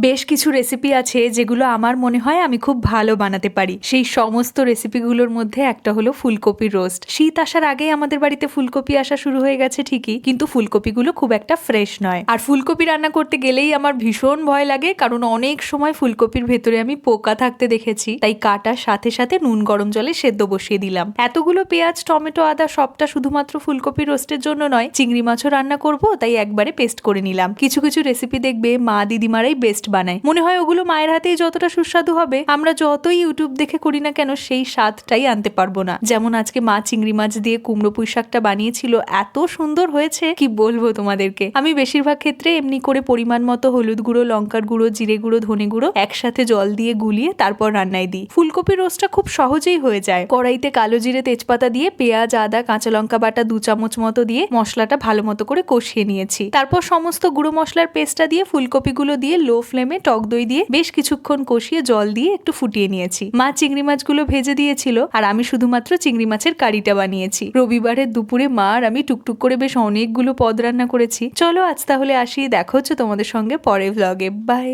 বেশ কিছু রেসিপি আছে যেগুলো আমার মনে হয় আমি খুব ভালো বানাতে পারি। সেই সমস্ত রেসিপিগুলোর মধ্যে একটা হলো ফুলকপির রোস্ট। শীত আসার আগেই আমাদের বাড়িতে ফুলকপি আসা শুরু হয়ে গেছে ঠিকই, কিন্তু ফুলকপিগুলো খুব একটা ফ্রেশ নয়। আর ফুলকপি রান্না করতে গেলেই আমার ভীষণ ভয় লাগে, কারণ অনেক সময় ফুলকপির ভেতরে আমি পোকা থাকতে দেখেছি। তাই কাটার সাথে সাথে নুন গরম জলে সেদ্ধ বসিয়ে দিলাম। এতগুলো পেঁয়াজ, টমেটো, আদা সবটা শুধুমাত্র ফুলকপির রোস্টের জন্য নয়, চিংড়ি মাছও রান্না করব, তাই একবারে পেস্ট করে নিলাম। কিছু কিছু রেসিপি দেখবে মা দিদিমারাই বেস্ট বানায়, মনে হয় ওগুলো মায়ের হাতেই যতটা সুস্বাদু হবে আমরা যতই ইউটিউব দেখে করি না কেন সেই স্বাদটাই আনতে পারবো না। যেমন আজকে মা চিংড়ি মাছ দিয়ে কুমড়ো পুঁই শাকটা বানিয়েছিল, এত সুন্দর হয়েছে কি বলবো তোমাদেরকে। আমি বেশিরভাগ ক্ষেত্রে এমনি করে পরিমাণ মতো হলুদ গুঁড়ো, লঙ্কার গুঁড়ো, জিরে গুঁড়ো, ধনে গুঁড়ো একসাথে জল দিয়ে গুলিয়ে তারপর রান্নায় দিই। ফুলকপির রোস্টটা খুব সহজেই হয়ে যায়। কড়াইতে কালো জিরে, তেজপাতা দিয়ে পেঁয়াজ, আদা, কাঁচা লঙ্কা বাটা 2 চামচ মতো দিয়ে মশলাটা ভালো মতো করে কষিয়ে নিয়েছি। তারপর সমস্ত গুঁড়ো মশলার পেস্টটা দিয়ে ফুলকপিগুলো দিয়ে লো ফ্লেমে টক দই দিয়ে বেশ কিছুক্ষণ কষিয়ে জল দিয়ে একটু ফুটিয়ে নিয়েছি। মা চিংড়ি মাছগুলো ভেজে দিয়েছিল আর আমি শুধুমাত্র চিংড়ি মাছের কারিটা বানিয়েছি। রবিবারের দুপুরে মা আর আমি টুকটুক করে বেশ অনেকগুলো পদ রান্না করেছি। চলো আজ তাহলে আসি, দেখা হচ্ছে তোমাদের সঙ্গে পরের ভ্লগে। বাই।